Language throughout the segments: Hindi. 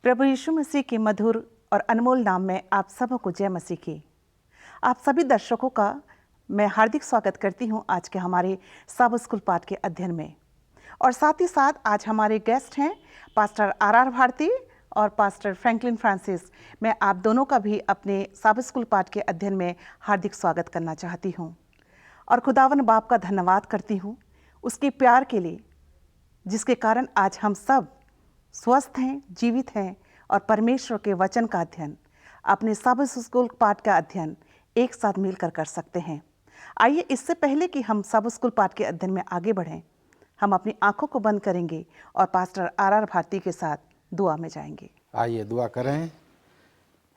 प्रभु यीशु मसीह के मधुर और अनमोल नाम में आप सबको जय मसीह की। आप सभी दर्शकों का मैं हार्दिक स्वागत करती हूं आज के हमारे साबत स्कूल पाठ के अध्ययन में। और साथ ही साथ आज हमारे गेस्ट हैं पास्टर आर भारती और पास्टर फ्रैंकलिन फ्रांसिस। मैं आप दोनों का भी अपने साबत स्कूल पाठ के अध्ययन में हार्दिक स्वागत करना चाहती हूँ और खुदावन बाप का धन्यवाद करती हूँ उसके प्यार के लिए, जिसके कारण आज हम सब स्वस्थ हैं, जीवित हैं और परमेश्वर के वचन का अध्ययन, अपने साबत स्कूल पाठ का अध्ययन एक साथ मिलकर कर सकते हैं। आइए, इससे पहले कि हम साबत स्कूल पाठ के अध्ययन में आगे बढ़ें, हम अपनी आंखों को बंद करेंगे और पास्टर आर भारती के साथ दुआ में जाएंगे। आइए दुआ करें।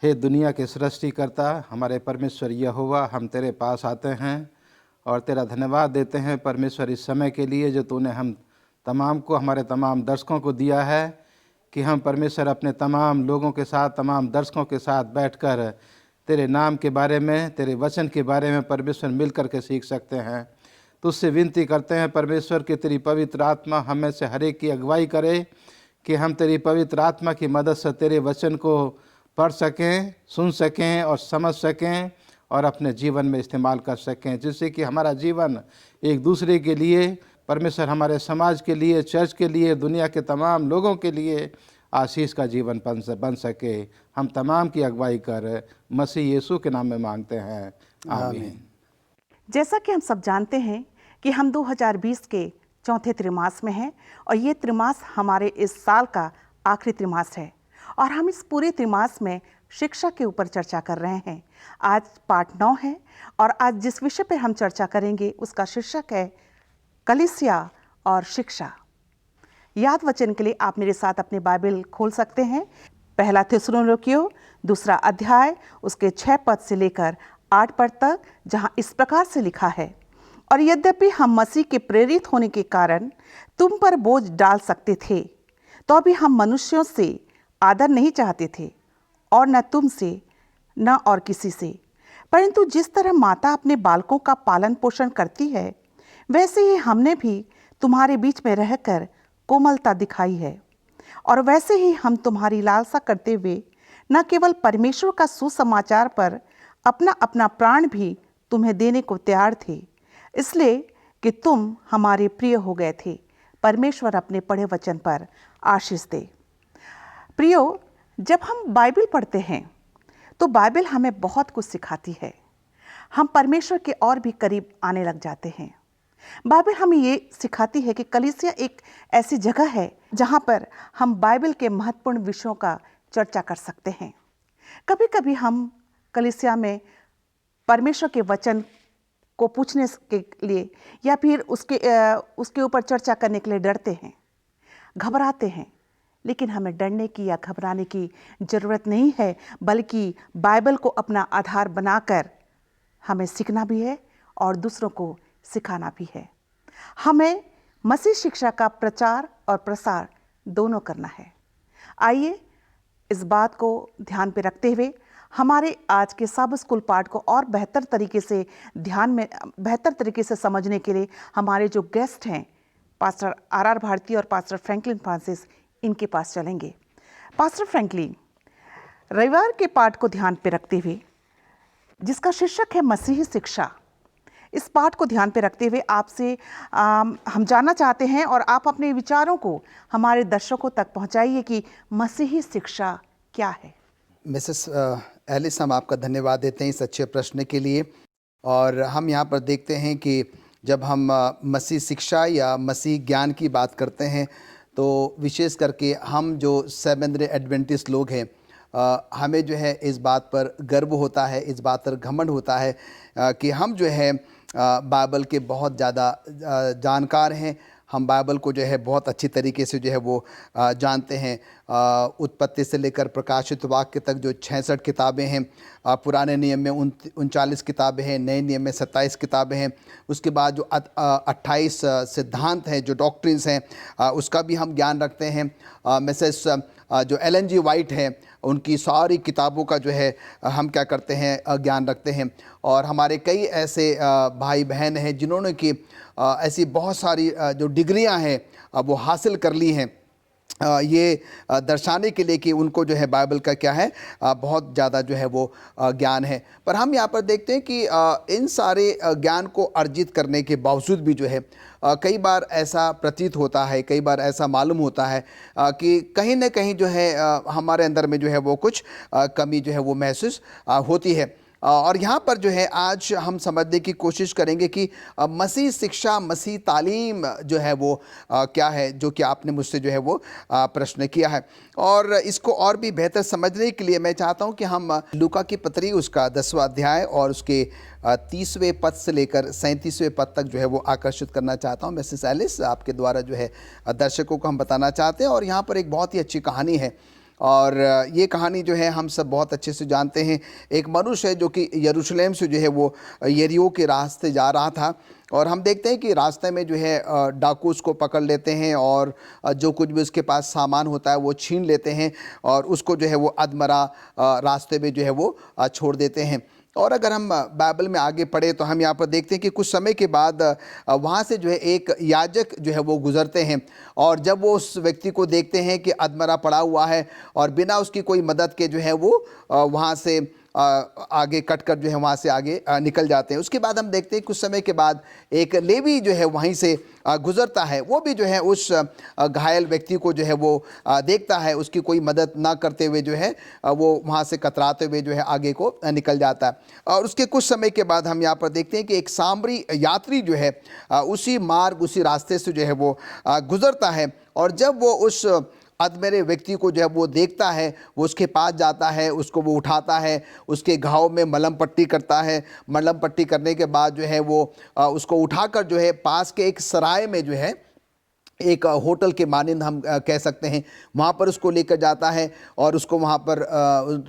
हे दुनिया के सृष्टिकर्ता हमारे परमेश्वर यहोवा, हम तेरे पास आते हैं और तेरा धन्यवाद देते हैं परमेश्वर इस समय के लिए जो तूने हम तमाम को, हमारे तमाम दर्शकों को दिया है कि हम परमेश्वर अपने तमाम लोगों के साथ, तमाम दर्शकों के साथ बैठकर तेरे नाम के बारे में, तेरे वचन के बारे में परमेश्वर मिल कर के सीख सकते हैं। तुझसे विनती करते हैं परमेश्वर कि तेरी पवित्र आत्मा हमें से हर एक की अगुवाई करे कि हम तेरी पवित्र आत्मा की मदद से तेरे वचन को पढ़ सकें, सुन सकें और समझ सकें और अपने जीवन में इस्तेमाल कर सकें, जिससे कि हमारा जीवन एक दूसरे के लिए, परमेश्वर हमारे समाज के लिए, चर्च के लिए, दुनिया के तमाम लोगों के लिए आशीष का जीवन बन सके। हम तमाम की अगुवाई कर मसीह यीशु के नाम में मांगते हैं, आमीन। जैसा कि हम सब जानते हैं कि हम 2020 के चौथे त्रिमास में हैं और ये त्रिमास हमारे इस साल का आखिरी त्रिमास है और हम इस पूरे त्रिमास में शिक्षा के ऊपर चर्चा कर रहे हैं। आज पाठ 9 है और आज जिस विषय पर हम चर्चा करेंगे उसका शीर्षक है कलीसिया और शिक्षा। याद वचन के लिए आप मेरे साथ अपने बाइबल खोल सकते हैं। पहला थिस्सलुनीकियों 2 अध्याय उसके 6 पद से लेकर 8 पद तक, जहाँ इस प्रकार से लिखा है, और यद्यपि हम मसीह के प्रेरित होने के कारण तुम पर बोझ डाल सकते थे, तो भी हम मनुष्यों से आदर नहीं चाहते थे और न तुमसे न और किसी से, परंतु जिस तरह माता अपने बालकों का पालन पोषण करती है वैसे ही हमने भी तुम्हारे बीच में रहकर कोमलता दिखाई है। और वैसे ही हम तुम्हारी लालसा करते हुए न केवल परमेश्वर का सुसमाचार पर अपना अपना प्राण भी तुम्हें देने को तैयार थे, इसलिए कि तुम हमारे प्रिय हो गए थे। परमेश्वर अपने पढ़े वचन पर आशीष दे। प्रियो, जब हम बाइबल पढ़ते हैं तो बाइबल हमें बहुत कुछ सिखाती है। हम परमेश्वर के और भी करीब आने लग जाते हैं। बाइबल हमें ये सिखाती है कि कलीसिया एक ऐसी जगह है जहाँ पर हम बाइबल के महत्वपूर्ण विषयों का चर्चा कर सकते हैं। कभी कभी हम कलीसिया में परमेश्वर के वचन को पूछने के लिए या फिर उसके ऊपर चर्चा करने के लिए डरते हैं, घबराते हैं, लेकिन हमें डरने की या घबराने की ज़रूरत नहीं है, बल्कि बाइबल को अपना आधार बनाकर हमें सीखना भी है और दूसरों को सिखाना भी है। हमें मसीह शिक्षा का प्रचार और प्रसार दोनों करना है। आइए, इस बात को ध्यान पे रखते हुए हमारे आज के साबत स्कूल पाठ को और बेहतर तरीके से समझने के लिए हमारे जो गेस्ट हैं पास्टर आर भारती और पास्टर फ्रैंकलिन फ्रांसिस, इनके पास चलेंगे। पास्टर फ्रैंकलिन, रविवार के पाठ को ध्यान पे रखते हुए जिसका शीर्षक है मसीही शिक्षा, इस पाठ को ध्यान पे रखते हुए आपसे हम जानना चाहते हैं और आप अपने विचारों को हमारे दर्शकों तक पहुंचाइए कि मसीही शिक्षा क्या है। मिसेस एलिस, हम आपका धन्यवाद देते हैं इस अच्छे प्रश्न के लिए। और हम यहाँ पर देखते हैं कि जब हम मसीह शिक्षा या मसीह ज्ञान की बात करते हैं तो विशेष करके हम जो सेवेंथ डे एडवेंटिस्ट लोग हैं, हमें जो है इस बात पर गर्व होता है, इस बात पर घमंड होता है कि हम जो है बाइबल के बहुत ज़्यादा जानकार हैं। हम बाइबल को जो है बहुत अच्छी तरीके से जो है वो जानते हैं। उत्पत्ति से लेकर प्रकाशित वाक्य तक जो 66 किताबें हैं, पुराने नियम में 39 किताबें हैं, नए नियम में 27 किताबें हैं। उसके बाद जो 28 सिद्धांत हैं, जो डॉक्ट्रिन्स हैं, उसका भी हम ज्ञान रखते हैं। मिसेस जो एलन जी वाइट है, उनकी सारी किताबों का जो है हम क्या करते हैं, ज्ञान रखते हैं। और हमारे कई ऐसे भाई बहन हैं जिन्होंने कि ऐसी बहुत सारी जो डिग्रियां हैं वो हासिल कर ली हैं। ये दर्शाने के लिए कि उनको जो है बाइबल का क्या है बहुत ज़्यादा जो है वो ज्ञान है। पर हम यहाँ पर देखते हैं कि इन सारे ज्ञान को अर्जित करने के बावजूद भी जो है कई बार ऐसा प्रतीत होता है, कई बार ऐसा मालूम होता है कि कहीं न कहीं जो है हमारे अंदर में जो है वो कुछ कमी जो है वो महसूस होती है। और यहाँ पर जो है आज हम समझने की कोशिश करेंगे कि मसीह शिक्षा, मसीह तालीम जो है वो क्या है, जो कि आपने मुझसे जो है वो प्रश्न किया है। और इसको और भी बेहतर समझने के लिए मैं चाहता हूँ कि हम लूका की पत्री उसका 10वां अध्याय और उसके 30वें पद से लेकर 37वें पद तक जो है वो आकर्षित करना चाहता हूँ। मिसेस एलिस, आपके द्वारा जो है दर्शकों को हम बताना चाहते हैं। और यहाँ पर एक बहुत ही अच्छी कहानी है और ये कहानी जो है हम सब बहुत अच्छे से जानते हैं। एक मनुष्य है जो कि यरूशलेम से जो है वो यरीहो के रास्ते जा रहा था और हम देखते हैं कि रास्ते में जो है डाकू उसको पकड़ लेते हैं और जो कुछ भी उसके पास सामान होता है वो छीन लेते हैं और उसको जो है वो अधमरा रास्ते में जो है वो छोड़ देते हैं। और अगर हम बाइबल में आगे पढ़े तो हम यहाँ पर देखते हैं कि कुछ समय के बाद वहाँ से जो है एक याजक जो है वो गुजरते हैं और जब वो उस व्यक्ति को देखते हैं कि अधमरा पड़ा हुआ है और बिना उसकी कोई मदद के जो है वो वहाँ से आगे कट कर जो है वहाँ से आगे निकल जाते हैं। उसके बाद हम देखते हैं कुछ समय के बाद एक लेवी जो है वहीं से गुजरता है। वो भी जो है उस घायल व्यक्ति को जो है वो देखता है, उसकी कोई मदद ना करते हुए जो है वो वहाँ से कतराते हुए जो है आगे को निकल जाता है। और उसके कुछ समय के बाद हम यहाँ पर देखते हैं कि एक सामरी यात्री जो है उसी मार्ग, उसी रास्ते से जो है वो गुजरता है और जब वो उस अधमरे व्यक्ति को जो है वो देखता है, वो उसके पास जाता है, उसको वो उठाता है, उसके घाव में मलहम पट्टी करता है। मलहम पट्टी करने के बाद जो है वो उसको उठाकर जो है पास के एक सराय में जो है एक होटल के मानिंद हम कह सकते हैं, वहाँ पर उसको लेकर जाता है और उसको वहाँ पर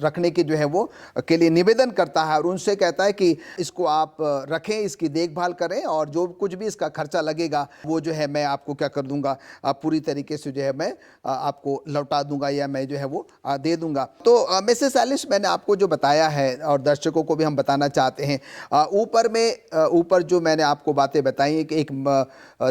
रखने के जो है वो के लिए निवेदन करता है और उनसे कहता है कि इसको आप रखें, इसकी देखभाल करें और जो कुछ भी इसका खर्चा लगेगा वो जो है मैं आपको क्या कर दूंगा, पूरी तरीके से जो है मैं आपको लौटा दूंगा या मैं जो है वो दे दूंगा। तो मिसेस एलिस, मैंने आपको जो बताया है और दर्शकों को भी हम बताना चाहते हैं, ऊपर जो मैंने आपको बातें बताई हैं कि एक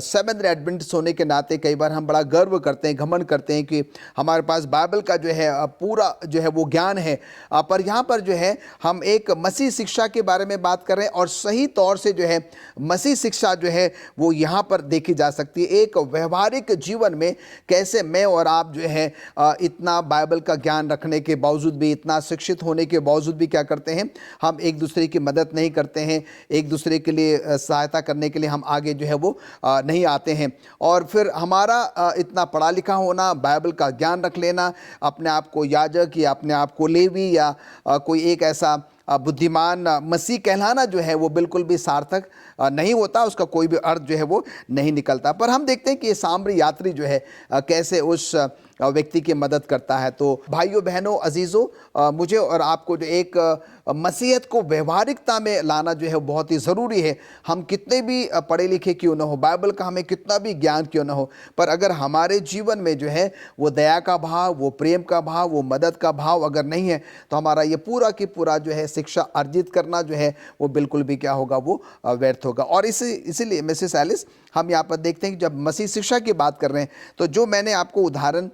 सेवेंथ एडवेंटिस्ट होने के नाते कई बार हम बड़ा गर्व करते हैं, घमंड करते हैं कि हमारे पास बाइबल का जो है पूरा जो है वो ज्ञान है। पर यहाँ पर जो है हम एक मसीह शिक्षा के बारे में बात कर रहे हैं और सही तौर से जो है मसीह शिक्षा जो है वो यहाँ पर देखी जा सकती है। एक व्यवहारिक जीवन में कैसे मैं और आप जो है इतना बाइबल का ज्ञान रखने के बावजूद भी, इतना शिक्षित होने के बावजूद भी क्या करते हैं, हम एक दूसरे की मदद नहीं करते हैं, एक दूसरे के लिए सहायता करने के लिए हम आगे जो है वो नहीं आते हैं। और फिर हमारा इतना पढ़ा लिखा होना, बाइबल का ज्ञान रख लेना, अपने आप को याजक या अपने आप को लेवी या कोई एक ऐसा बुद्धिमान मसीह कहलाना जो है वो बिल्कुल भी सार्थक नहीं होता, उसका कोई भी अर्थ जो है वो नहीं निकलता। पर हम देखते हैं कि ये सामरी यात्री जो है कैसे उस व्यक्ति की मदद करता है। तो भाइयों बहनों अजीज़ों, मुझे और आपको जो एक मसीहत को व्यवहारिकता में लाना जो है बहुत ही ज़रूरी है। हम कितने भी पढ़े लिखे क्यों ना हो, बाइबल का हमें कितना भी ज्ञान क्यों ना हो, पर अगर हमारे जीवन में जो है वो दया का भाव, वो प्रेम का भाव, वो मदद का भाव अगर नहीं है तो हमारा ये पूरा की पूरा जो है शिक्षा अर्जित करना जो है वो बिल्कुल भी क्या होगा, वो व्यर्थ होगा। और इसीलिए मिसेस एलिस, हम यहाँ पर देखते हैं कि जब मसीह शिक्षा की बात कर रहे हैं तो जो मैंने आपको उदाहरण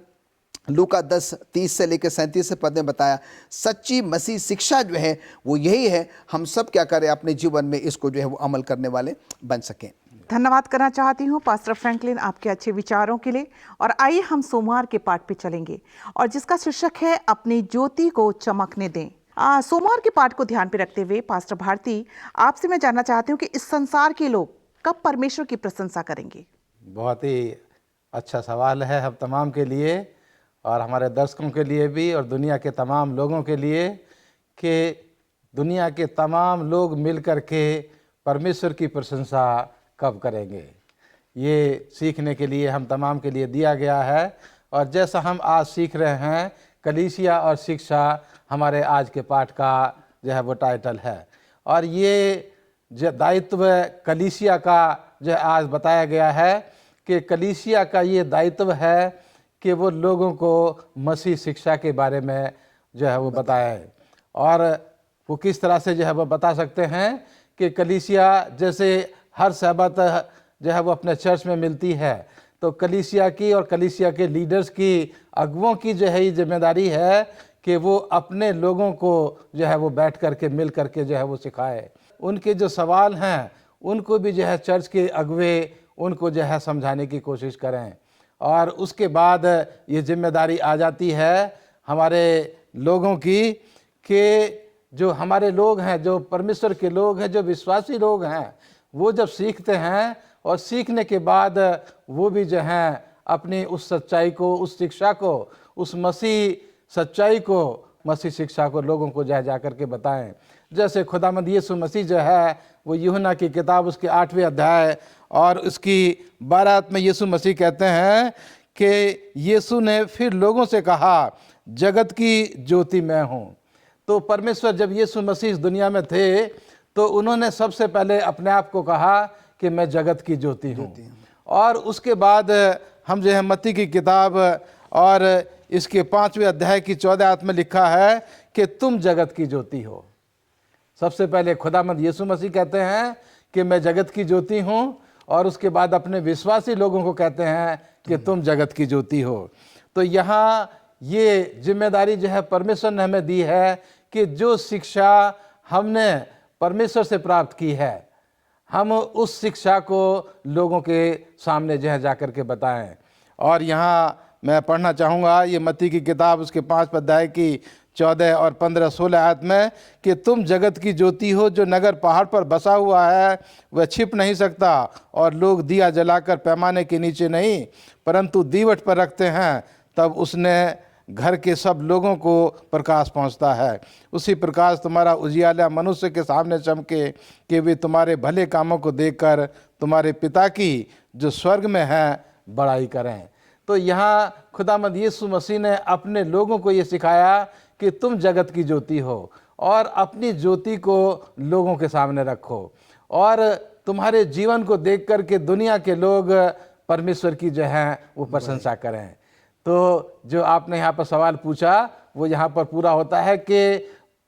लूका 10:30 से लेकर 37 पद में बताया, सच्ची मसीह शिक्षा जो है वो यही है। हम सब क्या करें, अपने जीवन में इसको जो है वो अमल करने वाले बन सकें। धन्यवाद करना चाहती हूँ पास्टर फ्रैंकलिन आपके अच्छे विचारों के लिए। और आइए हम सोमवार के पाठ पे चलेंगे और जिसका शीर्षक है अपनी ज्योति को चमकने दें। सोमवार के पाठ को ध्यान पे रखते हुए पास्टर भारती, आपसे मैं जानना चाहती हूँ कि इस संसार के लोग कब परमेश्वर की प्रशंसा करेंगे? बहुत ही अच्छा सवाल है हम तमाम के लिए और हमारे दर्शकों के लिए भी और दुनिया के तमाम लोगों के लिए कि दुनिया के तमाम लोग मिलकर के परमेश्वर की प्रशंसा कब करेंगे। ये सीखने के लिए हम तमाम के लिए दिया गया है। और जैसा हम आज सीख रहे हैं, कलीसिया और शिक्षा हमारे आज के पाठ का जो है वो टाइटल है। और ये जो दायित्व कलीसिया का जो आज बताया गया है कि कलीसिया का ये दायित्व है कि वो लोगों को मसीह शिक्षा के बारे में जो है वो बताए। और वो किस तरह से जो है वो बता सकते हैं कि कलीसिया जैसे हर सहबत जो है वो अपने चर्च में मिलती है, तो कलीसिया की और कलीसिया के लीडर्स की, अगुओं की जो है ये जिम्मेदारी है कि वो अपने लोगों को जो है वो बैठ करके मिल करके जो है वो सिखाए। उनके जो सवाल हैं उनको भी जो है चर्च के अगुवे उनको जो है समझाने की कोशिश करें। और उसके बाद ये जिम्मेदारी आ जाती है हमारे लोगों की कि जो हमारे लोग हैं, जो परमेश्वर के लोग हैं, जो विश्वासी लोग हैं, वो जब सीखते हैं और सीखने के बाद वो भी जो हैं अपनी उस सच्चाई को, उस शिक्षा को, उस मसीह सच्चाई को, मसीह शिक्षा को लोगों को जा कर के बताएं। जैसे खुदावंद यीशु मसीह जो है वो यूहन्ना की किताब उसके 8वें अध्याय और उसकी 12 में यीशु मसीह कहते हैं कि यीशु ने फिर लोगों से कहा, जगत की ज्योति मैं हूँ। तो परमेश्वर जब यीशु मसीह इस दुनिया में थे तो उन्होंने सबसे पहले अपने आप को कहा कि मैं जगत की ज्योति हूँ। और उसके बाद हम जो है मत्ती की किताब और इसके 5वें अध्याय की 14 आयत में लिखा है कि तुम जगत की ज्योति हो। सबसे पहले खुदावंद यीशु मसीह कहते हैं कि मैं जगत की ज्योति हूँ, और उसके बाद अपने विश्वासी लोगों को कहते हैं कि तुम जगत की ज्योति हो। तो यहाँ ये जिम्मेदारी जो है परमेश्वर ने हमें दी है कि जो शिक्षा हमने परमेश्वर से प्राप्त की है, हम उस शिक्षा को लोगों के सामने जो है जाकर के बताएं। और यहाँ मैं पढ़ना चाहूँगा ये मत्ती की किताब उसके 5 अध्याय की 14 और 15-16 आयत में कि तुम जगत की ज्योति हो। जो नगर पहाड़ पर बसा हुआ है वह छिप नहीं सकता, और लोग दिया जलाकर पैमाने के नीचे नहीं परंतु दीवट पर रखते हैं, तब उसने घर के सब लोगों को प्रकाश पहुंचता है। उसी प्रकाश तुम्हारा उजियाला मनुष्य के सामने चमके कि वे तुम्हारे भले कामों को देखकर तुम्हारे पिता की जो स्वर्ग में है बड़ाई करें। तो यहाँ खुदावंद यीशु मसीह ने अपने लोगों को ये सिखाया कि तुम जगत की ज्योति हो और अपनी ज्योति को लोगों के सामने रखो, और तुम्हारे जीवन को देख कर के दुनिया के लोग परमेश्वर की जो है वो प्रशंसा करें। तो जो आपने यहाँ पर सवाल पूछा वो यहाँ पर पूरा होता है कि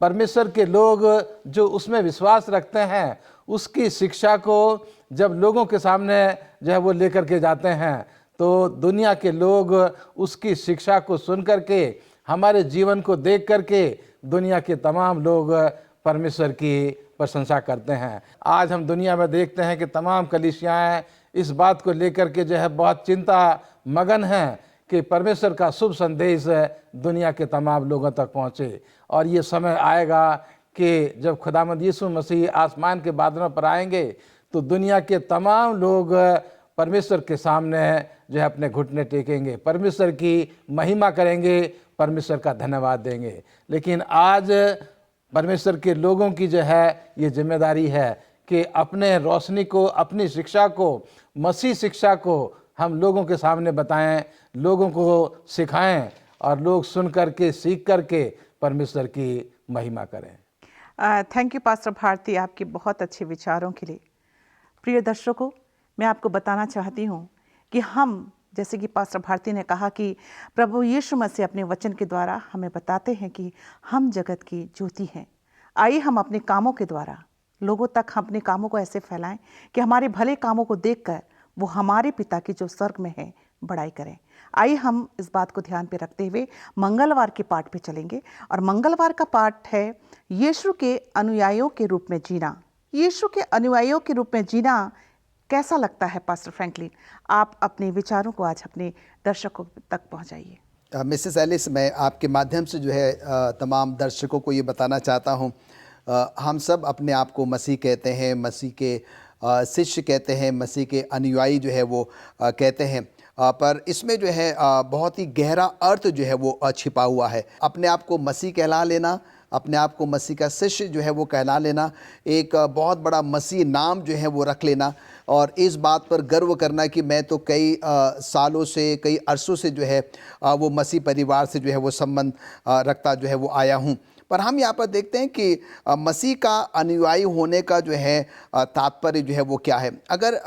परमेश्वर के लोग जो उसमें विश्वास रखते हैं उसकी शिक्षा को जब लोगों के सामने जो है वो लेकर के जाते हैं तो दुनिया के लोग उसकी शिक्षा को सुन करके, हमारे जीवन को देख करके दुनिया के तमाम लोग परमेश्वर की प्रशंसा करते हैं। आज हम दुनिया में देखते हैं कि तमाम कलीसियाएं इस बात को लेकर के जो है बहुत चिंता मगन हैं कि परमेश्वर का शुभ संदेश दुनिया के तमाम लोगों तक पहुँचे। और ये समय आएगा कि जब खुदावंद यीशु मसीह आसमान के बादलों पर आएंगे तो दुनिया के तमाम लोग परमेश्वर के सामने जो है अपने घुटने टेकेंगे, परमेश्वर की महिमा करेंगे, परमेश्वर का धन्यवाद देंगे। लेकिन आज परमेश्वर के लोगों की जो है ये जिम्मेदारी है कि अपने रोशनी को, अपनी शिक्षा को, मसीह शिक्षा को हम लोगों के सामने बताएं, लोगों को सिखाएं, और लोग सुन करके, सीख करके परमेश्वर की महिमा करें। थैंक यू पास्टर भारती, आपके बहुत अच्छे विचारों के लिए। प्रिय दर्शकों, मैं आपको बताना चाहती हूँ कि हम, जैसे कि पास्टर भारती ने कहा कि प्रभु यीशु मसीह अपने वचन के द्वारा हमें बताते हैं कि हम जगत की ज्योति हैं। आइए हम अपने कामों के द्वारा लोगों तक हम अपने कामों को ऐसे फैलाएं कि हमारे भले कामों को देखकर वो हमारे पिता की जो स्वर्ग में है बड़ाई करें। आइए हम इस बात को ध्यान पे रखते हुए मंगलवार के पाठ पे चलेंगे, और मंगलवार का पाठ है यीशु के अनुयायियों के रूप में जीना। यीशु के अनुयायियों के रूप में जीना कैसा लगता है पास्टर फ्रैंकलिन? आप अपने विचारों को आज अपने दर्शकों तक पहुंचाइए। मिसेस एलिस, मैं आपके माध्यम से जो है तमाम दर्शकों को ये बताना चाहता हूँ, हम सब अपने आप को मसीह कहते हैं, मसीह के शिष्य कहते हैं, मसीह के अनुयायी जो है वो कहते हैं, पर इसमें जो है बहुत ही गहरा अर्थ जो है वो छिपा हुआ है। अपने आप को मसीह कहला लेना, अपने आप को मसीह का शिष्य जो है वो कहला लेना, एक बहुत बड़ा मसीह नाम जो है वो रख लेना, और इस बात पर गर्व करना कि मैं तो कई सालों से, कई अरसों से जो है वो मसीह परिवार से जो है वो संबंध रखता जो है वो आया हूँ। पर हम यहाँ पर देखते हैं कि मसीह का अनुयायी होने का जो है तात्पर्य जो है वो क्या है। अगर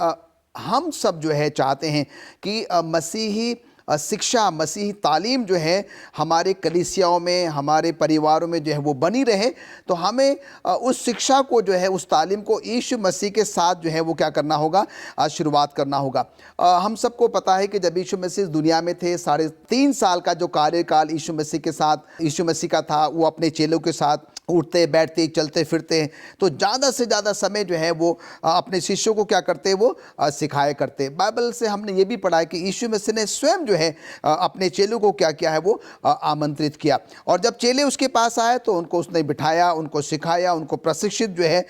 हम सब जो है चाहते हैं कि मसीही शिक्षा, मसीही तालीम जो है हमारे कलीसियाओं में, हमारे परिवारों में जो है वो बनी रहे, तो हमें उस शिक्षा को जो है, उस तालीम को यीशु मसीह के साथ जो है वो क्या करना होगा, शुरुआत करना होगा। हम सबको पता है कि जब यीशु मसीह दुनिया में थे, 3.5 साल का जो कार्यकाल यीशु मसीह के साथ, यीशु मसीह का था, वो अपने चेलों के साथ उठते बैठते चलते फिरते हैं, तो ज़्यादा से ज़्यादा समय जो है वो अपने शिष्यों को क्या करते, वो सिखाया करते। बाइबल से हमने ये भी पढ़ा है कि यीशु मसीह ने स्वयं जो है अपने चेलों को क्या किया है, वो आमंत्रित किया, और जब चेले उसके पास आए तो उनको उसने बिठाया, उनको सिखाया, उनको प्रशिक्षित जो है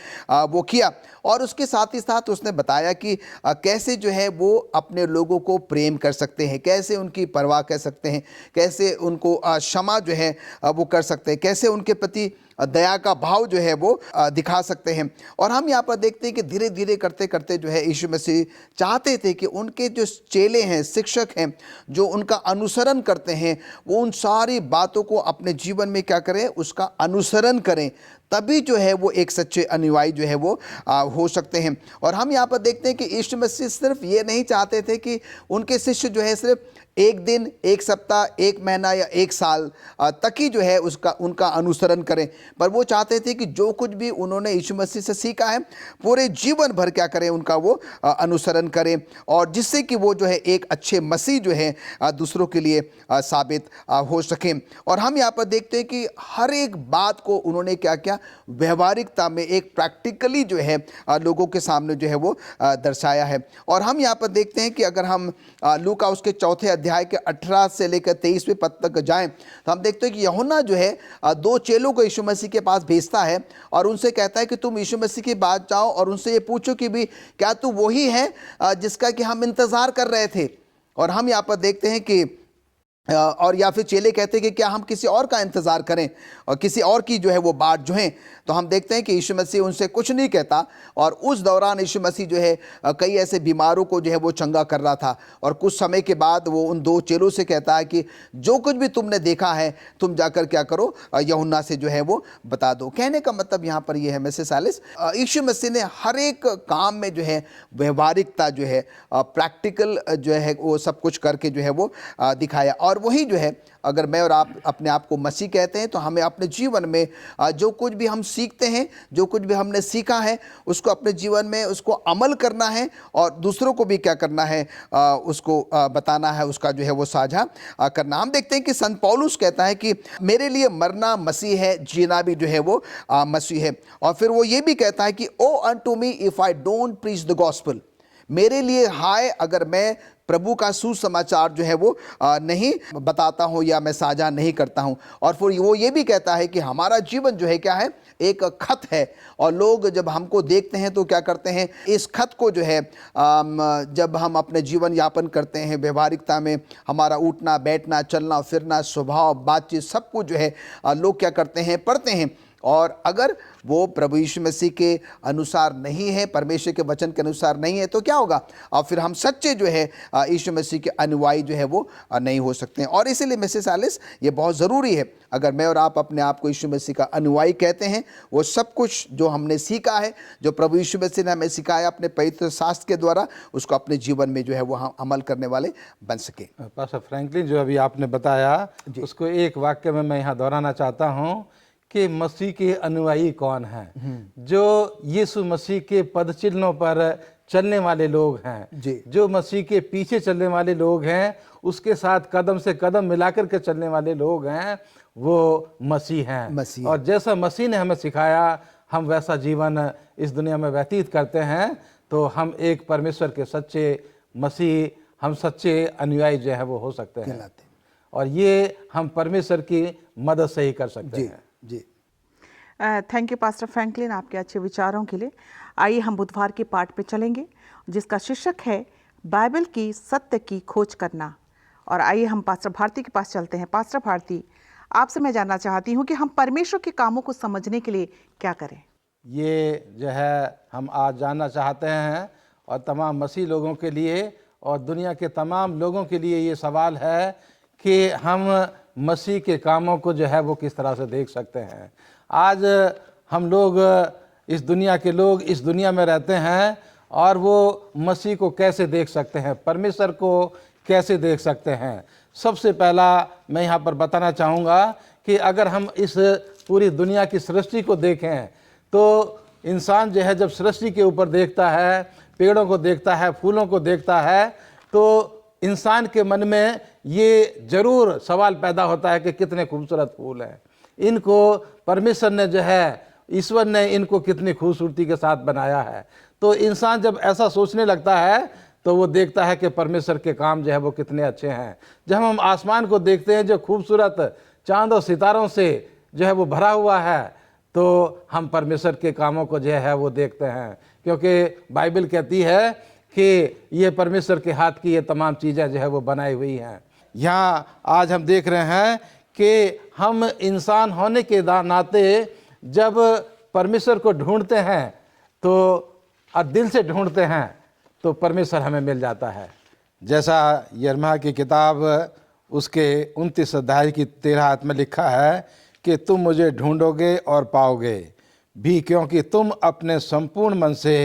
वो किया, और उसके साथ ही साथ उसने बताया कि कैसे जो है वो अपने लोगों को प्रेम कर सकते हैं, कैसे उनकी परवाह कर सकते हैं, कैसे उनको क्षमा जो है वो कर सकते हैं, कैसे उनके प्रति दया का भाव जो है वो दिखा सकते हैं। और हम यहाँ पर देखते हैं कि धीरे धीरे करते करते जो है यीशु मसीह चाहते थे कि उनके जो चेले हैं, शिक्षक हैं, जो उनका अनुसरण करते हैं, वो उन सारी बातों को अपने जीवन में क्या करें, उसका अनुसरण करें, तभी जो है वो एक सच्चे अनुयायी जो है वो हो सकते हैं। और हम यहाँ पर देखते हैं कि यीशु मसीह सिर्फ ये नहीं चाहते थे कि उनके शिष्य जो है सिर्फ एक दिन, एक सप्ताह, एक महीना या एक साल तक ही जो है उनका अनुसरण करें, पर वो चाहते थे कि जो कुछ भी उन्होंने यीशु मसीह से सीखा है पूरे जीवन भर क्या करें, उनका वो अनुसरण करें, और जिससे कि वो जो है एक अच्छे मसीह जो है दूसरों के लिए साबित हो सकें। और हम यहाँ पर देखते हैं कि हर एक बात को उन्होंने क्या किया, व्यवहारिकता में एक प्रैक्टिकली जो है लोगों के सामने जो है वो दर्शाया है। और हम यहाँ पर देखते हैं कि अगर हम लूका उसके 4 अध्याय के 18 से लेकर 23वें पद तक जाएं, तो हम देखते हैं कि यूहन्ना जो है 2 चेलों को यीशु मसीह के पास भेजता है और उनसे कहता है कि तुम यीशु मसीह के पास जाओ और उनसे ये पूछो कि भी क्या तू वही है जिसका कि हम इंतज़ार कर रहे थे। और हम यहाँ पर देखते हैं कि और या फिर चेले कहते हैं कि क्या हम किसी और का इंतज़ार करें और किसी और की जो है वो बाट जो है। तो हम देखते हैं कि यीशु मसीह उनसे कुछ नहीं कहता, और उस दौरान यीशु मसीह जो है कई ऐसे बीमारों को जो है वो चंगा कर रहा था। और कुछ समय के बाद वो उन 2 चेलों से कहता है कि जो कुछ भी तुमने देखा है तुम जाकर क्या करो, यूहन्ना से जो है वो बता दो। कहने का मतलब यहाँ पर ये है मिसेस एलिस, यीशु मसीह ने हर एक काम में जो है व्यवहारिकता जो है, प्रैक्टिकल जो है वो सब कुछ करके जो है वो दिखाया। और वही जो है, अगर मैं और आप अपने आप को मसीह कहते हैं तो हमें अपने जीवन में जो कुछ भी हम सीखते हैं, जो कुछ भी हमने सीखा है, उसको अपने जीवन में उसको अमल करना है और दूसरों को भी क्या करना है, उसको बताना है, उसका जो है वो साझा करना। हम देखते हैं कि संत पौलुस कहता है कि मेरे लिए मरना मसीह है, जीना भी जो है वो मसीह है। और फिर वो ये भी कहता है कि oh unto me if I don't preach the gospel, मेरे लिए हाय अगर मैं प्रभु का सुसमाचार जो है वो नहीं बताता हूँ या मैं साझा नहीं करता हूँ। और फिर वो ये भी कहता है कि हमारा जीवन जो है क्या है, एक खत है, और लोग जब हमको देखते हैं तो क्या करते हैं, इस खत को जो है जब हम अपने जीवन यापन करते हैं, व्यवहारिकता में हमारा उठना बैठना चलना फिरना स्वभाव बातचीत सब कुछ जो है लोग क्या करते हैं, पढ़ते हैं। और अगर वो प्रभु यीशु मसीह के अनुसार नहीं है, परमेश्वर के वचन के अनुसार नहीं है, तो क्या होगा, और फिर हम सच्चे जो है यीशु मसीह के अनुयायी जो है वो नहीं हो सकते हैं। और इसीलिए मिसेस एलिस ये बहुत ज़रूरी है, अगर मैं और आप अपने आप को यीशु मसीह का अनुयायी कहते हैं, वो सब कुछ जो हमने सीखा है, जो प्रभु यीशु मसीह ने हमें सिखाया अपने पवित्र शास्त्र के द्वारा, उसको अपने जीवन में जो है वो हम अमल करने वाले बन सके। पास्टर फ्रैंकलिन, जो अभी आपने बताया उसको एक वाक्य में मैं यहाँ दोहराना चाहता हूँ कि मसीह के अनुयायी कौन हैं। जो यीशु मसीह के पद चिन्हों पर चलने वाले लोग हैं, जो मसीह के पीछे चलने वाले लोग हैं, उसके साथ कदम से कदम मिलाकर के चलने वाले लोग हैं, वो मसीह हैं। और जैसा मसीह ने हमें सिखाया हम वैसा जीवन इस दुनिया में व्यतीत करते हैं, तो हम एक परमेश्वर के सच्चे मसीह, हम सच्चे अनुयायी जो है वो हो सकते हैं। और ये हम परमेश्वर की मदद से ही कर सकते हैं। जी, थैंक यू पास्टर फ्रैंकलिन आपके अच्छे विचारों के लिए। आइए हम बुधवार के पाठ पे चलेंगे जिसका शीर्षक है बाइबल की सत्य की खोज करना। और आइए हम पास्टर भारती के पास चलते हैं। पास्टर भारती, आपसे मैं जानना चाहती हूँ कि हम परमेश्वर के कामों को समझने के लिए क्या करें। ये जो है हम आज जानना चाहते हैं, और तमाम मसीह लोगों के लिए और दुनिया के तमाम लोगों के लिए ये सवाल है कि हम मसीह के कामों को जो है वो किस तरह से देख सकते हैं। आज हम लोग इस दुनिया के लोग इस दुनिया में रहते हैं, और वो मसीह को कैसे देख सकते हैं, परमेश्वर को कैसे देख सकते हैं। सबसे पहला मैं यहाँ पर बताना चाहूँगा कि अगर हम इस पूरी दुनिया की सृष्टि को देखें तो इंसान जो है जब सृष्टि के ऊपर देखता है, पेड़ों को देखता है, फूलों को देखता है, तो इंसान के मन में ये जरूर सवाल पैदा होता है कि कितने खूबसूरत फूल हैं, इनको परमेश्वर ने जो है, ईश्वर ने इनको कितनी खूबसूरती के साथ बनाया है। तो इंसान जब ऐसा सोचने लगता है तो वो देखता है कि परमेश्वर के काम जो है वो कितने अच्छे हैं। जब हम आसमान को देखते हैं जो खूबसूरत चांद और सितारों से जो है वो भरा हुआ है, तो हम परमेश्वर के कामों को जो है वो देखते हैं, क्योंकि बाइबल कहती है कि ये परमेश्वर के हाथ की ये तमाम चीज़ें जो है वो बनाई हुई हैं। यहाँ आज हम देख रहे हैं कि हम इंसान होने के नाते जब परमेश्वर को ढूंढते हैं तो और दिल से ढूंढते हैं तो परमेश्वर हमें मिल जाता है। जैसा यिर्मयाह की किताब उसके 29 अध्याय की 13 आयत में लिखा है कि तुम मुझे ढूंढोगे और पाओगे भी, क्योंकि तुम अपने संपूर्ण मन से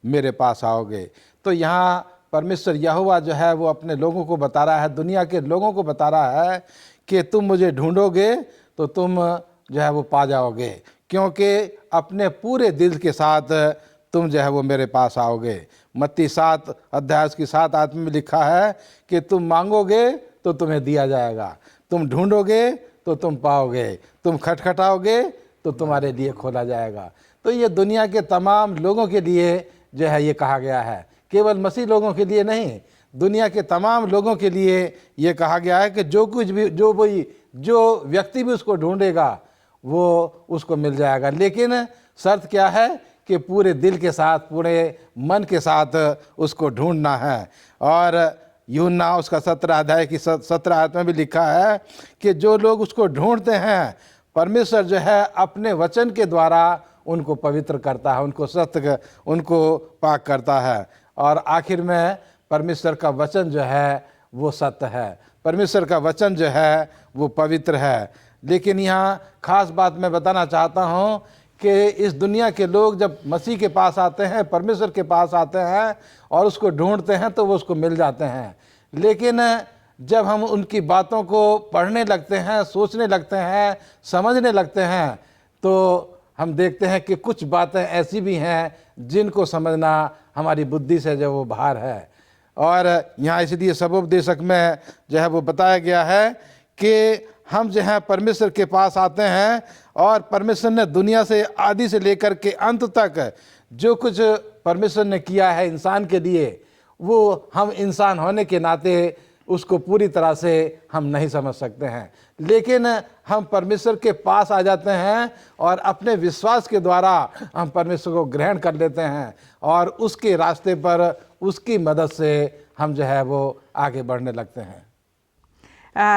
मेरे पास आओगे। तो यहाँ परमेश्वर यहोवा जो है वो अपने लोगों को बता रहा है, दुनिया के लोगों को बता रहा है कि तुम मुझे ढूंढोगे तो तुम जो है वो पा जाओगे, क्योंकि अपने पूरे दिल के साथ तुम जो है वो मेरे पास आओगे। मत्ती 7 अध्याय की 7 आयत में लिखा है कि तुम मांगोगे तो तुम्हें दिया जाएगा, तुम ढूंढोगे तो तुम पाओगे, तुम खटखटाओगे तो तुम्हारे लिए खोला जाएगा। तो ये दुनिया के तमाम लोगों के लिए जो है ये कहा गया है, केवल मसीह लोगों के लिए नहीं, दुनिया के तमाम लोगों के लिए ये कहा गया है कि जो कुछ भी जो व्यक्ति भी उसको ढूंढेगा वो उसको मिल जाएगा। लेकिन शर्त क्या है कि पूरे दिल के साथ, पूरे मन के साथ उसको ढूंढना है। और यूहन्ना उसका 17 अध्याय की 17 आयत में भी लिखा है कि जो लोग उसको ढूंढते हैं परमेश्वर जो है अपने वचन के द्वारा उनको पवित्र करता है, उनको सत्य, उनको पाक करता है। और आखिर में परमेश्वर का वचन जो है वो सत्य है, परमेश्वर का वचन जो है वो पवित्र है। लेकिन यहाँ खास बात मैं बताना चाहता हूँ कि इस दुनिया के लोग जब मसीह के पास आते हैं, परमेश्वर के पास आते हैं और उसको ढूंढते हैं तो वो उसको मिल जाते हैं। लेकिन जब हम उनकी बातों को पढ़ने लगते हैं, सोचने लगते हैं, समझने लगते हैं, तो हम देखते हैं कि कुछ बातें ऐसी भी हैं जिनको समझना हमारी बुद्धि से जो वो बाहर है। और यहाँ इसलिए सबोपदेशक में जो है वो बताया गया है कि हम जो है परमेश्वर के पास आते हैं और परमेश्वर ने दुनिया से आदि से लेकर के अंत तक जो कुछ परमेश्वर ने किया है इंसान के लिए, वो हम इंसान होने के नाते उसको पूरी तरह से हम नहीं समझ सकते हैं। लेकिन हम परमेश्वर के पास आ जाते हैं और अपने विश्वास के द्वारा हम परमेश्वर को ग्रहण कर लेते हैं और उसके रास्ते पर उसकी मदद से हम जो है वो आगे बढ़ने लगते हैं।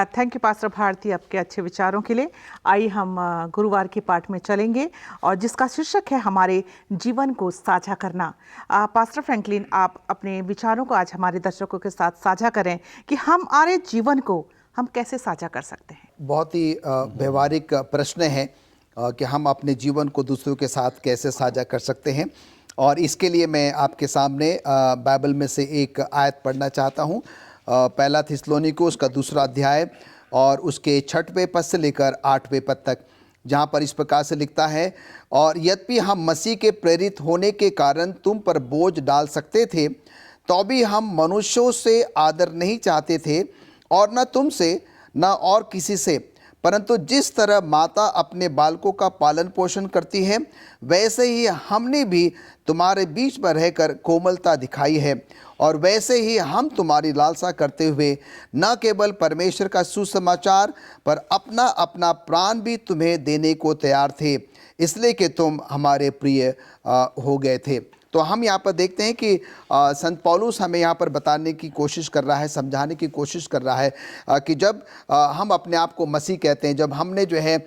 थैंक यू पास्टर भारती आपके अच्छे विचारों के लिए। आइए हम गुरुवार के पाठ में चलेंगे और जिसका शीर्षक है हमारे जीवन को साझा करना। पास्टर फ्रैंकलिन, आप अपने विचारों को आज हमारे दर्शकों के साथ साझा करें कि हमारे जीवन को हम कैसे साझा कर सकते हैं। बहुत ही व्यवहारिक प्रश्न है कि हम अपने जीवन को दूसरों के साथ कैसे साझा कर सकते हैं। और इसके लिए मैं आपके सामने बाइबल में से एक आयत पढ़ना चाहता हूँ। पहला थिस्सलुनीको उसका 2 अध्याय और उसके 6वें पद से लेकर 8वें पद तक, जहाँ पर इस प्रकार से लिखता है, और यद्यपि हम मसीह के प्रेरित होने के कारण तुम पर बोझ डाल सकते थे, तो भी हम मनुष्यों से आदर नहीं चाहते थे और न तुमसे न और किसी से, परंतु जिस तरह माता अपने बालकों का पालन पोषण करती है वैसे ही हमने भी तुम्हारे बीच में रहकर कोमलता दिखाई है। और वैसे ही हम तुम्हारी लालसा करते हुए न केवल परमेश्वर का सुसमाचार पर अपना अपना प्राण भी तुम्हें देने को तैयार थे, इसलिए कि तुम हमारे प्रिय हो गए थे। तो हम यहाँ पर देखते हैं कि संत पौलुस हमें यहाँ पर बताने की कोशिश कर रहा है, समझाने की कोशिश कर रहा है कि जब हम अपने आप को मसीह कहते हैं, जब हमने जो है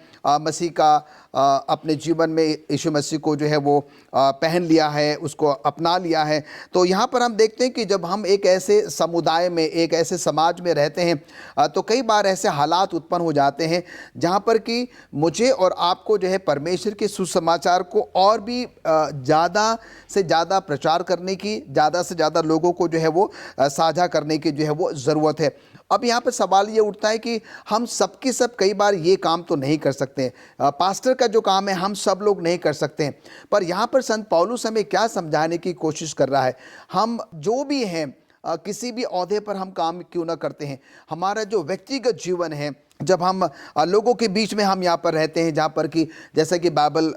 मसीह का अपने जीवन में यीशु मसीह को जो है वो पहन लिया है, उसको अपना लिया है। तो यहाँ पर हम देखते हैं कि जब हम एक ऐसे समुदाय में, एक ऐसे समाज में रहते हैं तो कई बार ऐसे हालात उत्पन्न हो जाते हैं जहाँ पर कि मुझे और आपको जो है परमेश्वर के सुसमाचार को और भी ज़्यादा से ज़्यादा प्रचार करने की, ज़्यादा से ज़्यादा लोगों को जो है वो साझा करने की जो है वो ज़रूरत है। अब यहाँ पर सवाल ये उठता है कि हम सबके सब कई बार ये काम तो नहीं कर सकते। पास्टर का जो काम है हम सब लोग नहीं कर सकते हैं। पर यहाँ पर संत पौलुस हमें क्या समझाने की कोशिश कर रहा है, हम जो भी हैं किसी भी ओहदे पर हम काम क्यों ना करते हैं, हमारा जो व्यक्तिगत जीवन है, जब हम लोगों के बीच में हम यहाँ पर रहते हैं, जहाँ पर कि जैसा कि बाइबल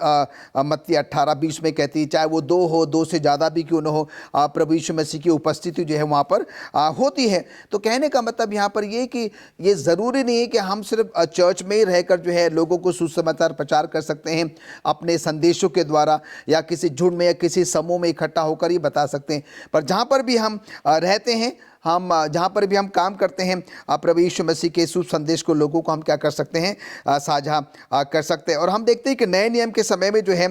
मत्ती 18:20 में कहती है, चाहे वो 2 हो, 2 से ज़्यादा भी क्यों ना हो, प्रभु यीशु मसीह की उपस्थिति जो है वहाँ पर होती है। तो कहने का मतलब यहाँ पर ये कि ये ज़रूरी नहीं है कि हम सिर्फ चर्च में ही रहकर जो है लोगों को सुसमाचार प्रचार कर सकते हैं अपने संदेशों के द्वारा, या किसी झुंड में या किसी समूह में इकट्ठा होकर ही बता सकते हैं। पर जहाँ पर भी हम रहते हैं, हम जहाँ पर भी हम काम करते हैं, प्रभु यीशु मसीह के शुभ संदेश को लोगों को हम क्या कर सकते हैं, साझा कर सकते हैं। और हम देखते हैं कि नए नियम के समय में जो है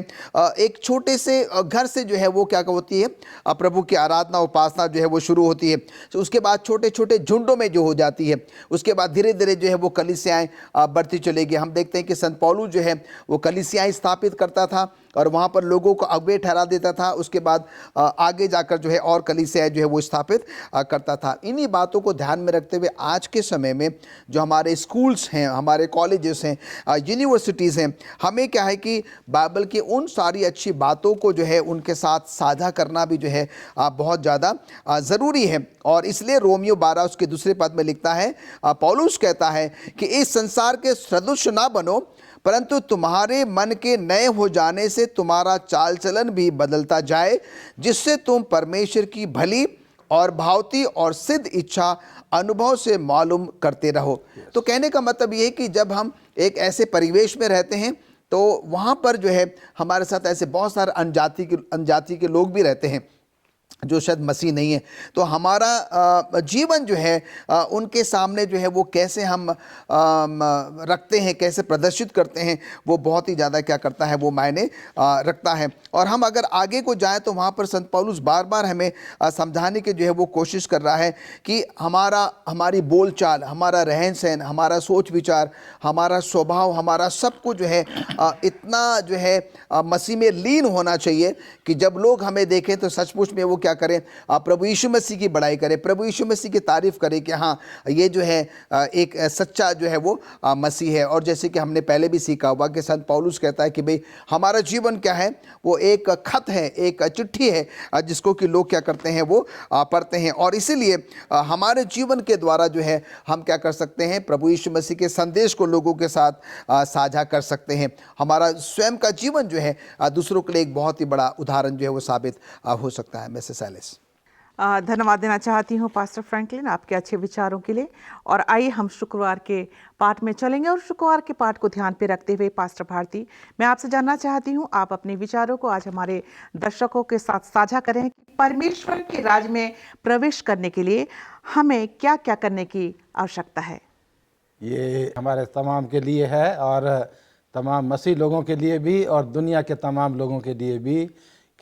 एक छोटे से घर से जो है वो क्या होती है, प्रभु की आराधना उपासना जो है वो शुरू होती है। तो उसके बाद छोटे छोटे झुंडों में जो हो जाती है, उसके बाद धीरे धीरे जो है वो कलीसियाएँ बढ़ती चलेगी। हम देखते हैं कि संत पौलुस जो है वो कलीसियाएँ स्थापित करता था और वहाँ पर लोगों को अगुवे ठहरा देता था। उसके बाद आगे जाकर जो है और कलीसियाएँ जो है वो स्थापित करता था। इन्हीं बातों को ध्यान में रखते हुए आज के समय में जो हमारे स्कूल्स हैं, हमारे कॉलेजेस हैं, यूनिवर्सिटीज़ हैं, हमें क्या है कि बाइबल की उन सारी अच्छी बातों को जो है उनके साथ साझा करना भी जो है बहुत ज़्यादा ज़रूरी है। और इसलिए रोमियो 12 उसके दूसरे पद में लिखता है, पौलुस कहता है कि इस संसार के सदृश ना बनो, परंतु तुम्हारे मन के नए हो जाने से तुम्हारा चाल चलन भी बदलता जाए, जिससे तुम परमेश्वर की भली और भावती और सिद्ध इच्छा अनुभव से मालूम करते रहो। तो कहने का मतलब ये है कि जब हम एक ऐसे परिवेश में रहते हैं तो वहाँ पर जो है हमारे साथ ऐसे बहुत सारे अनजाति के लोग भी रहते हैं जो शायद मसीह नहीं है। तो हमारा जीवन जो है उनके सामने जो है वो कैसे हम रखते हैं, कैसे प्रदर्शित करते हैं, वो बहुत ही ज़्यादा क्या करता है, वो मायने रखता है। और हम अगर आगे को जाएं तो वहाँ पर संत पौलुस बार बार हमें समझाने की जो है वो कोशिश कर रहा है कि हमारी बोलचाल, हमारा रहन सहन, हमारा सोच विचार, हमारा स्वभाव, हमारा सब कुछ जो है इतना जो है मसीह में लीन होना चाहिए कि जब लोग हमें देखें तो सचमुच में वो क्या करें, प्रभु यीशु मसीह की बड़ाई करें, प्रभु यीशु मसीह की तारीफ करें कि हाँ ये जो है एक सच्चा जो है वो मसीह है। और जैसे कि हमने पहले भी सीखा हुआ कि संत पौलुस कहता है कि भाई हमारा जीवन क्या है, वो एक खत है, एक चिट्ठी है जिसको कि लोग क्या करते हैं, वो पढ़ते हैं। और इसीलिए हमारे जीवन के द्वारा जो है हम क्या कर सकते हैं, प्रभु यीशु मसीह के संदेश को लोगों के साथ साझा कर सकते हैं। हमारा स्वयं का जीवन जो है दूसरों के लिए एक बहुत ही बड़ा उदाहरण जो है वो साबित हो सकता है। मिसेस एलिस, धन्यवाद देना चाहती हूँ पास्टर फ्रैंकलिन आपके अच्छे विचारों के लिए। और आइए हम शुक्रवार के पाठ में चलेंगे और शुक्रवार के पाठ को ध्यान पे रखते हुए पास्टर भारती, मैं आपसे जानना चाहती हूँ, आप अपने विचारों को आज हमारे दर्शकों के साथ साझा करें कि परमेश्वर के राज में प्रवेश करने के लिए हमें क्या क्या करने की आवश्यकता है। ये हमारे तमाम के लिए है और तमाम मसीह लोगों के लिए भी और दुनिया के तमाम लोगों के लिए भी,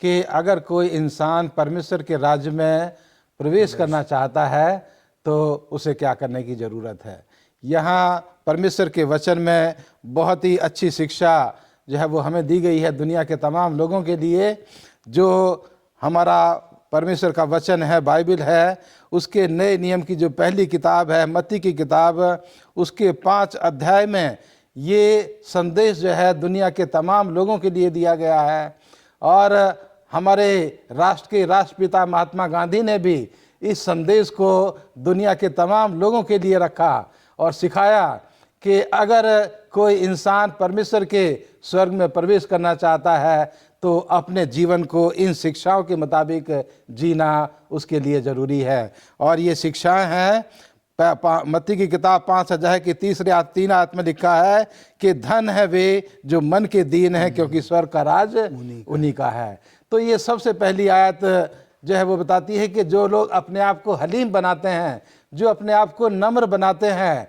कि अगर कोई इंसान परमेश्वर के राज्य में प्रवेश करना चाहता है तो उसे क्या करने की ज़रूरत है। यहाँ परमेश्वर के वचन में बहुत ही अच्छी शिक्षा जो है वो हमें दी गई है दुनिया के तमाम लोगों के लिए। जो हमारा परमेश्वर का वचन है, बाइबल है, उसके नए नियम की जो पहली किताब है, मत्ती की किताब, उसके 5 अध्याय में ये संदेश जो है दुनिया के तमाम लोगों के लिए दिया गया है। और हमारे राष्ट्र के राष्ट्रपिता महात्मा गांधी ने भी इस संदेश को दुनिया के तमाम लोगों के लिए रखा और सिखाया कि अगर कोई इंसान परमेश्वर के स्वर्ग में प्रवेश करना चाहता है तो अपने जीवन को इन शिक्षाओं के मुताबिक जीना उसके लिए ज़रूरी है। और ये शिक्षाएं हैं, मत्ती की किताब 5 अध्याय की 3 आयत में लिखा है कि धन है वे जो मन के दीन है, क्योंकि स्वर्ग का राज उन्हीं का है। तो ये सबसे पहली आयत जो है वो बताती है कि जो लोग अपने आप को हलीम बनाते हैं, जो अपने आप को नम्र बनाते हैं,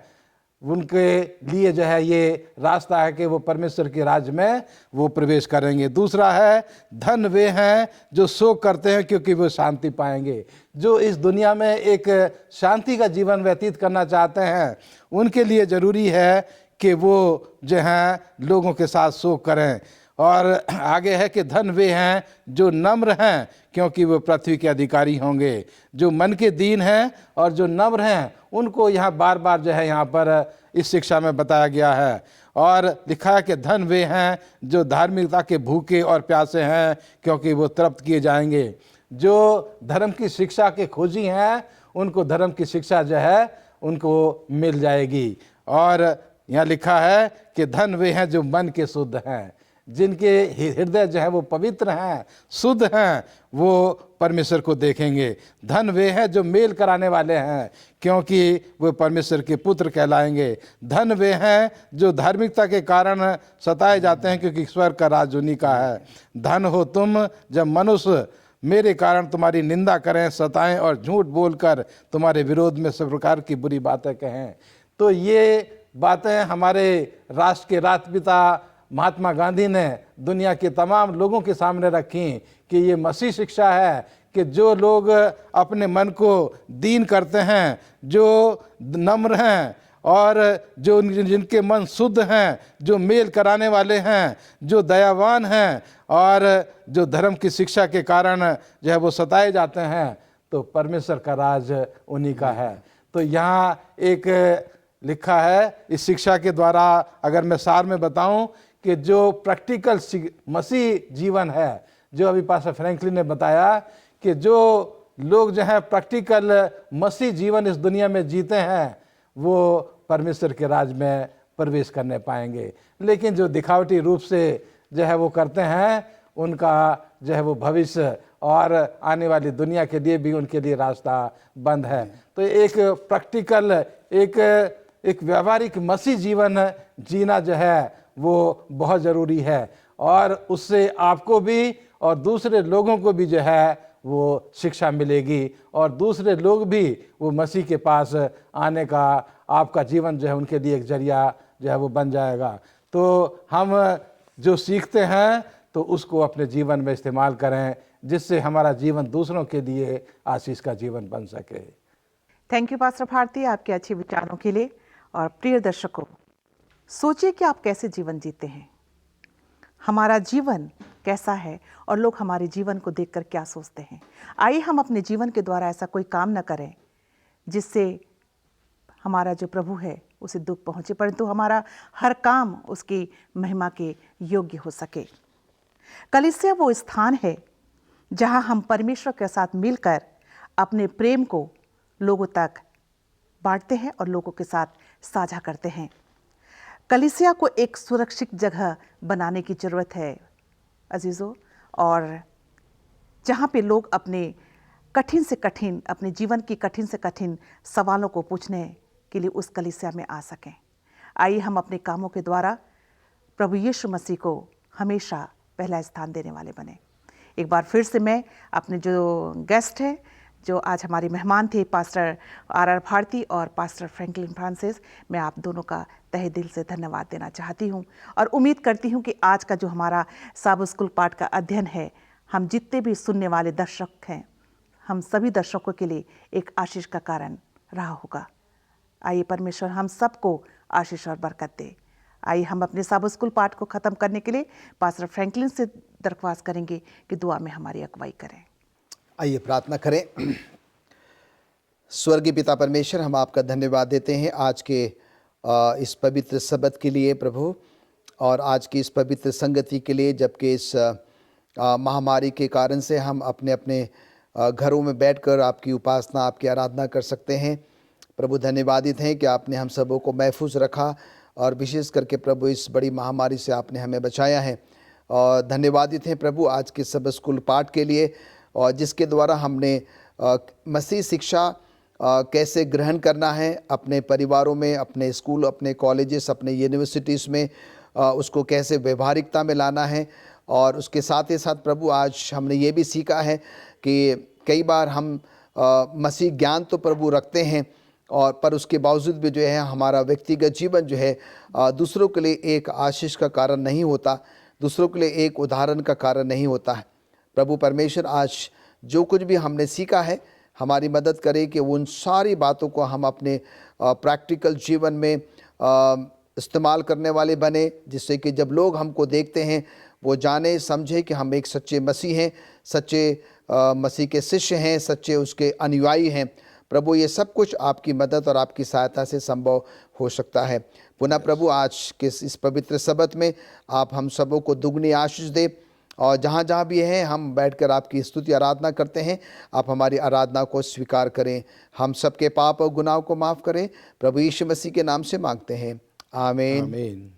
उनके लिए जो है ये रास्ता है कि वो परमेश्वर के राज्य में वो प्रवेश करेंगे। दूसरा है, धन वे हैं जो शोक करते हैं क्योंकि वो शांति पाएंगे। जो इस दुनिया में एक शांति का जीवन व्यतीत करना चाहते हैं, उनके लिए ज़रूरी है कि वो जो हैं लोगों के साथ शोक करें। और आगे है कि धन वे हैं जो नम्र हैं क्योंकि वो पृथ्वी के अधिकारी होंगे। जो मन के दीन हैं और जो नम्र हैं, उनको यहाँ बार बार जो है यहाँ पर इस शिक्षा में बताया गया है। और लिखा है कि धन वे हैं जो धार्मिकता के भूखे और प्यासे हैं क्योंकि वो तृप्त किए जाएंगे। जो धर्म की शिक्षा के खोजी हैं, उनको धर्म की शिक्षा जो है उनको मिल जाएगी। और यहाँ लिखा है कि धन वे हैं जो मन के शुद्ध हैं, जिनके हृदय जो है वो पवित्र हैं, शुद्ध हैं, वो परमेश्वर को देखेंगे। धन वे हैं जो मेल कराने वाले हैं क्योंकि वो परमेश्वर के पुत्र कहलाएंगे। धन वे हैं जो धार्मिकता के कारण सताए जाते हैं क्योंकि स्वर्ग का राज उन्हीं का है। धन हो तुम जब मनुष्य मेरे कारण तुम्हारी निंदा करें, सताएं और झूठ बोलकर तुम्हारे विरोध में सब प्रकार की बुरी बातें कहें। तो ये बातें हमारे राष्ट्र के राष्ट्रपिता महात्मा गांधी ने दुनिया के तमाम लोगों के सामने रखी कि ये मसीह शिक्षा है कि जो लोग अपने मन को दीन करते हैं, जो नम्र हैं और जो जिनके मन शुद्ध हैं, जो मेल कराने वाले हैं, जो दयावान हैं और जो धर्म की शिक्षा के कारण जो है वो सताए जाते हैं, तो परमेश्वर का राज उन्हीं का है। तो यहाँ एक लिखा है इस शिक्षा के द्वारा, अगर मैं सार में बताऊं, कि जो प्रैक्टिकल मसीह जीवन है, जो अभी पास्टर फ्रैंकलिन ने बताया कि जो लोग जो है प्रैक्टिकल मसीह जीवन इस दुनिया में जीते हैं, वो परमेश्वर के राज में प्रवेश करने पाएंगे। लेकिन जो दिखावटी रूप से जो है वो करते हैं, उनका जो है वो भविष्य और आने वाली दुनिया के लिए भी उनके लिए रास्ता बंद है। तो एक प्रैक्टिकल, एक व्यावहारिक मसीह जीवन जीना जो है वो बहुत ज़रूरी है, और उससे आपको भी और दूसरे लोगों को भी जो है वो शिक्षा मिलेगी, और दूसरे लोग भी वो मसीह के पास आने का, आपका जीवन जो है उनके लिए एक जरिया जो है वो बन जाएगा। तो हम जो सीखते हैं तो उसको अपने जीवन में इस्तेमाल करें, जिससे हमारा जीवन दूसरों के लिए आशीष का जीवन बन सके। थैंक यू पास्टर भारती, आपके अच्छे विचारों के लिए। और प्रिय दर्शकों, सोचिए कि आप कैसे जीवन जीते हैं, हमारा जीवन कैसा है और लोग हमारे जीवन को देखकर क्या सोचते हैं। आइए हम अपने जीवन के द्वारा ऐसा कोई काम न करें जिससे हमारा जो प्रभु है उसे दुख पहुंचे, परंतु हमारा हर काम उसकी महिमा के योग्य हो सके। कलीसिया वो स्थान है जहां हम परमेश्वर के साथ मिलकर अपने प्रेम को लोगों तक बांटते हैं और लोगों के साथ साझा करते हैं। कलीसिया को एक सुरक्षित जगह बनाने की ज़रूरत है अजीज़ों, और जहाँ पे लोग अपने कठिन से कठिन, अपने जीवन की कठिन से कठिन सवालों को पूछने के लिए उस कलीसिया में आ सकें। आइए हम अपने कामों के द्वारा प्रभु यीशु मसीह को हमेशा पहला स्थान देने वाले बने। एक बार फिर से मैं अपने जो गेस्ट हैं, जो आज हमारे मेहमान थे, पास्टर आर भारती और पास्टर फ्रैंकलिन फ्रांसिस, मैं आप दोनों का तहे दिल से धन्यवाद देना चाहती हूं, और उम्मीद करती हूं कि आज का जो हमारा साबो स्कूल पाठ का अध्ययन है, हम जितने भी सुनने वाले दर्शक हैं, हम सभी दर्शकों के लिए एक आशीष का कारण रहा होगा। आइए परमेश्वर हम सबको आशीष और बरकत दे। आइए हम अपने साबो स्कूल पाठ को ख़त्म करने के लिए पास्टर फ्रैंकलिन से दरख्वास्त करेंगे कि दुआ में हमारी अगुवाई करें। आइए प्रार्थना करें। स्वर्गीय पिता परमेश्वर, हम आपका धन्यवाद देते हैं आज के इस पवित्र सबत के लिए प्रभु, और आज की इस पवित्र संगति के लिए, जबकि इस महामारी के कारण से हम अपने अपने घरों में बैठकर आपकी उपासना, आपकी आराधना कर सकते हैं। प्रभु धन्यवादित हैं कि आपने हम सबों को महफूज रखा, और विशेष करके प्रभु इस बड़ी महामारी से आपने हमें बचाया है। और धन्यवादित हैं प्रभु आज के सब स्कूल पाठ के लिए, और जिसके द्वारा हमने मसीह शिक्षा कैसे ग्रहण करना है अपने परिवारों में, अपने स्कूल, अपने कॉलेजेस, अपने यूनिवर्सिटीज़ में, उसको कैसे व्यवहारिकता में लाना है। और उसके साथ ही साथ प्रभु आज हमने ये भी सीखा है कि कई बार हम मसीह ज्ञान तो प्रभु रखते हैं, और पर उसके बावजूद भी जो है हमारा व्यक्तिगत जीवन जो है दूसरों के लिए एक आशीष का कारण नहीं होता, दूसरों के लिए एक उदाहरण का कारण नहीं होता है। प्रभु परमेश्वर आज जो कुछ भी हमने सीखा है, हमारी मदद करे कि उन सारी बातों को हम अपने प्रैक्टिकल जीवन में इस्तेमाल करने वाले बने, जिससे कि जब लोग हमको देखते हैं वो जाने समझे कि हम एक सच्चे मसीह हैं, सच्चे मसीह के शिष्य हैं, सच्चे उसके अनुयायी हैं। प्रभु ये सब कुछ आपकी मदद और आपकी सहायता से संभव हो सकता है। पुनः प्रभु आज के इस पवित्र सब्त में आप हम सबों को दुगनी आशीष दे, और जहाँ जहाँ भी हैं हम बैठकर आपकी स्तुति आराधना करते हैं, आप हमारी आराधना को स्वीकार करें, हम सबके पाप और गुनाहों को माफ़ करें। प्रभु यीशु मसीह के नाम से मांगते हैं, आमीन। आमीन।